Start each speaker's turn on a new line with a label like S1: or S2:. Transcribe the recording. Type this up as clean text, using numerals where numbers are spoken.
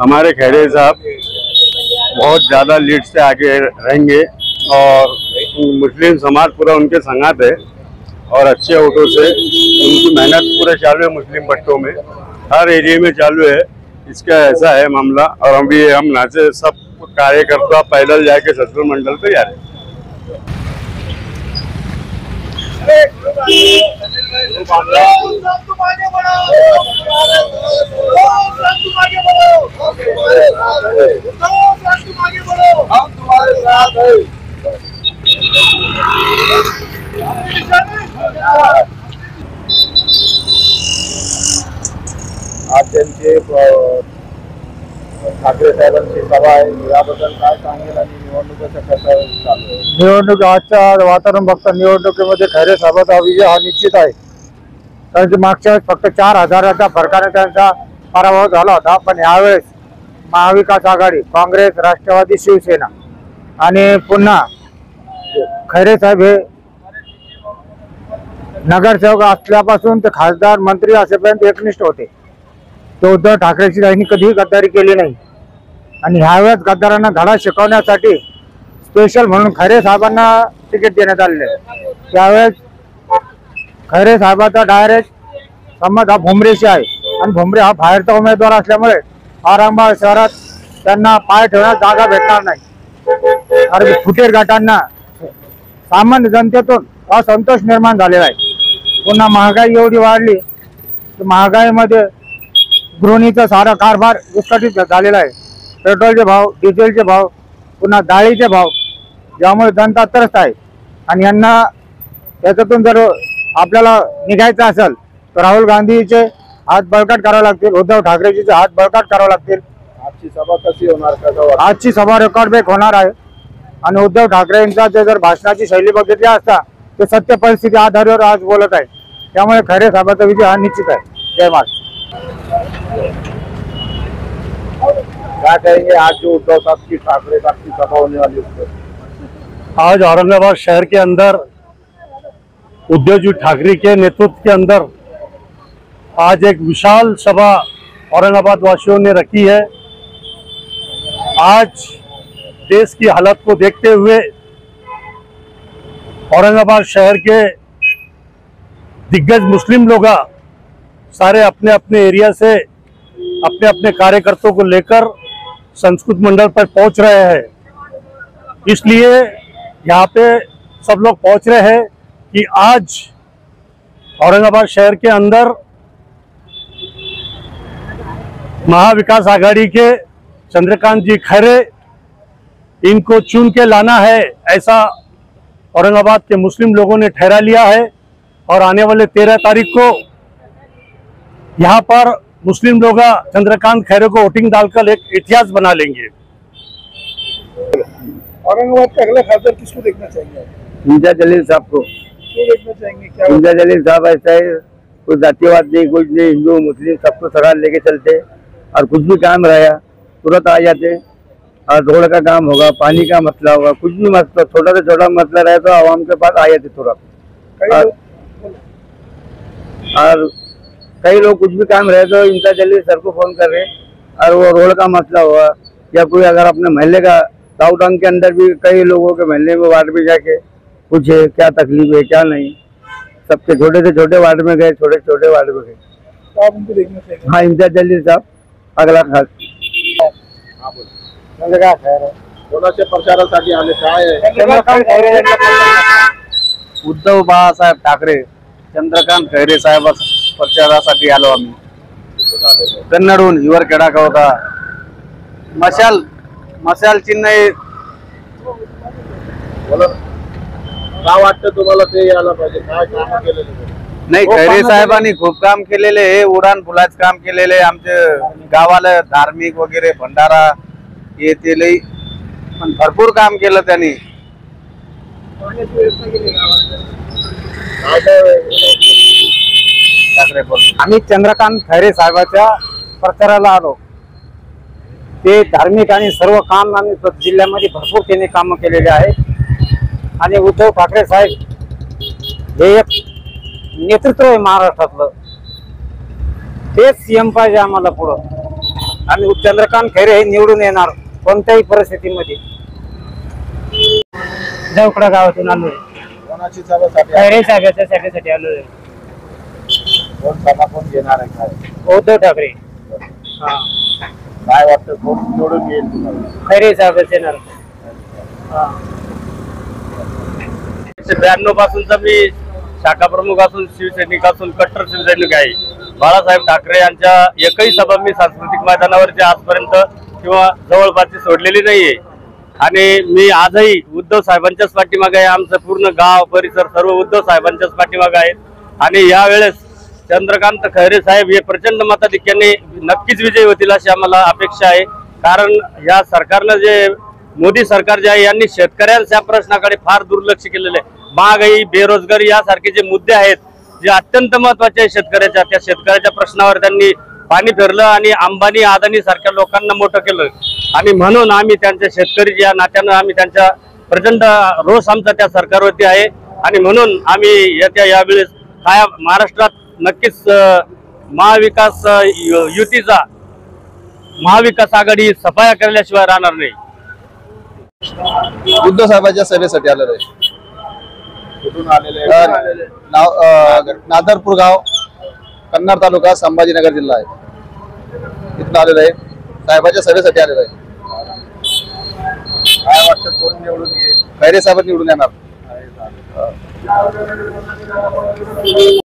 S1: हमारे खैरे साहब बहुत ज़्यादा लीड से आगे रहेंगे और मुस्लिम समाज पूरा उनके संगात है और अच्छे वोटों से उनकी मेहनत पूरे चालू है। मुस्लिम पट्टों में हर एरिया में चालू है। इसका ऐसा है मामला और हम नाचे सब कार्यकर्ता पैदल जाके सत्र मंडल पे जा रहे हैं।
S2: आज त्यांचे ठाकरे साहेबांची सभा आहे, याबद्दल काय सांगेल आणि निवडणुकीचं कसं चालू आहे?
S3: निवडणूक आजच्या वातावरण बघता निवडणुकीमध्ये खैरे साहेबांचा विजय हा निश्चित आहे। कारण की मागच्या वेळेस फक्त 4,000च्या फरकाने त्यांचा पराभव झाला होता, पण यावेळेस महाविकास आघाडी, काँग्रेस, राष्ट्रवादी, शिवसेना आणि पुन्हा खैरे साहेब हे नगरसेवक असल्यापासून ते खासदार मंत्री असेपर्यंत एकनिष्ठ होते। तो उद्धव ठाकरेची त्यांनी कधीही गद्दारी केली नाही आणि ह्यावेळेस गद्दारांना धडा शिकवण्यासाठी स्पेशल म्हणून खैरे साहेबांना तिकीट देण्यात आलेले आहे। त्यावेळेस खैरे साहेबांचा डायरेक्ट संबंध हा भुमरेशी आहे आणि भुमरे हा बाहेरचा उमेदवार असल्यामुळे औरंगाबाद शहरात त्यांना पाय ठेवण्यास जागा भेटणार नाही। आणि फुटेर गटांना सामान्य जनतेतून असंतोष निर्माण झालेला आहे। पुन्हा महागाई एवढी वाढली की महागाईमध्ये गृहिणीचा सारा कारभार विस्कळीत झालेला आहे। पेट्रोलचे भाव, डिझेलचे भाव, पुन्हा डाळीचे भाव, यामुळे जनता त्रस्त आहे आणि यांना याच्यातून जर आपल्याला निघायचं असेल तर राहुल गांधीचे हात बळकट करावे लागतील, उद्धव ठाकरेजीचे हात बळकट करावे लागतील।
S2: आजची सभा कशी होणार?
S3: आजची सभा रेकॉर्ड ब्रेक होणार आहे आणि उद्धव ठाकरेंचा जर भाषणाची शैली बघितली असता ते सत्य परिस्थिती आधारावर आज बोलत आहे। त्यामुळे खैरे साहेबांचा विजय हा निश्चित आहे। जय महाराष्ट्र।
S2: क्या कहेंगे आज जो उद्धव साहब की ठाकरे साहब की सभा होने वाली है?
S1: आज औरंगाबाद शहर के अंदर उद्धव जी ठाकरे के नेतृत्व के अंदर आज एक विशाल सभा औरंगाबाद वासियों ने रखी है। आज देश की हालत को देखते हुए औरंगाबाद शहर के दिग्गज मुस्लिम लोग सारे अपने अपने एरिया से अपने अपने कार्यकर्ताओं को लेकर संस्कृत मंडल पर पहुंच रहे हैं। इसलिए यहाँ पे सब लोग पहुंच रहे हैं कि आज औरंगाबाद शहर के अंदर महाविकास आघाड़ी के चंद्रकांत जी खैरे इनको चुन के लाना है, ऐसा औरंगाबाद के मुस्लिम लोगों ने ठहरा लिया है। और आने वाले 13 तारीख को यहाँ पर मुस्लिम लोग चंद्रकांत खैरे को वोटिंग डालकर एक इतिहास बना लेंगे।
S2: औरंगाबाद के अगले खासदार किसको देखना चाहेंगे?
S3: इंजा जलील साहब को।
S2: क्यों देखना चाहेंगे? क्या
S3: इंजा जलील साहब ऐसा है, कोई जातिवाद नहीं, कुछ नहीं, हिंदू मुस्लिम सबको सराह लेके चलते और कुछ भी काम रहा तुरंत आ जाते और रोड का काम होगा, पानी का मसला होगा, कुछ भी मसला, छोटा से छोटा मसला रहे तो आवाम के पास आ जाते तुरंत। और कई लोग कुछ भी काम रहे तो इंजा जलील सर को फोन कर रहे और वो रोड का मसला हुआ या कोई अगर अपने महल्ले का टाउन के अंदर भी कई लोगों के महल्ले में वार्ड में जाके पूछे क्या तकलीफ है क्या नहीं, सबके छोटे से छोटे वार्ड में गए, छोटे छोटे वार्ड में गए।
S2: तो आप उनको देखना चाहिए।
S3: हाँ, इम्तियाज जलील साहब अगला खास।
S2: कोणाच्या प्रचारासाठी आले? काय
S3: उद्धव बाळासाहेब ठाकरे, चंद्रकांत खैरे साहेब प्रचारासाठी आलो आम्ही। कन्नडहून हिवरखेडा का होता मशाल चिन्ह
S2: बोला, काय वाटतं तुम्हाला ते यायला पाहिजे? काय काम केलेलं?
S3: नाही, खैरे साहेबांनी खूप काम केलेले आहे, उडान पुलाच काम केलेले आहे, आमच्या गावाला धार्मिक वगैरे भंडारा येते लई पण भरपूर काम केलं त्यांनी। आम्ही चंद्रकांत खैरे साहेबांच्या प्रचाराला आलो। ते धार्मिक आणि सर्व काम आम्ही जिल्ह्यामध्ये भरपूर त्यांनी काम केलेले आहेत आणि उद्धव ठाकरे साहेब हे एक नेतृत्व आहे महाराष्ट्रातलं, तेच सीएम पाहिजे आम्हाला पुढं आणि चंद्रकांत खैरे हे निवडून येणार कोणत्याही परिस्थितीमध्ये. जवकडा गावातून आलोय.
S2: कोणाची सभासाठी
S3: खैरे साहेबांच्या सभेसाठी आलोय.
S2: कोण सभा कोण घेणार आहे काय?
S3: उद्धव ठाकरे. हा,
S2: काय वाटतं कोण निवडून येईल तुम्हाला?
S3: खैरे साहेबच येणार.
S1: 1992 पासूनचा मी शाखा प्रमुख असून शिवसैनिक असून कट्टर शिवसैनिक आहे. बाळासाहेब ठाकरे यांच्या एकही सभा मी सांस्कृतिक मैदानावरची आजपर्यंत किंवा जवळपासची सोडलेली नाहीये. आणि मी आजही उद्धव साहेबांच्याच पाठीमागे आहे. आमचं पूर्ण गाव परिसर सर्व उद्धव साहेबांच्याच पाठीमागे आहेत. आणि यावेळेस चंद्रकांत खैरे साहेब हे प्रचंड मताधिक्याने नक्कीच विजयी होतील अशी आम्हाला अपेक्षा आहे. कारण या सरकारनं जे मोदी सरकार जे आहे यांनी शेतकऱ्यांच्या प्रश्नाकडे फार दुर्लक्ष केलेलं आहे. महागाई, बेरोजगारी यासारखे जे मुद्दे आहेत जे अत्यंत महत्वाचे आहेत शेतकऱ्याच्या, त्या शेतकऱ्याच्या प्रश्नावर त्यांनी पाणी फिरलं आणि अंबानी अदानी सारख्या लोकांना मोठं केलं. आणि म्हणून आम्ही त्यांच्या शेतकरी या नात्यानं आम्ही त्यांच्या प्रचंड रोष आमचा त्या सरकारवरती आहे. आणि म्हणून आम्ही येत्या यावेळेस काय महाराष्ट्रात नक्कीच महाविकास युतीचा महाविकास आघाडी सफाया केल्याशिवाय राहणार नाही.
S4: उद्धव साहेबांच्या सभेसाठी आलेलो आहे.
S2: कुठून आलेले?
S4: नादरपूर गाव, कन्नड तालुका, संभाजीनगर जिल्हा आहे. इथून आलेलो आहे. साहेबांच्या सभेसाठी आलेलो आहे.
S2: काय वाटतं कोण निवडून येईल?
S4: खैरे साहेब निवडून येणार.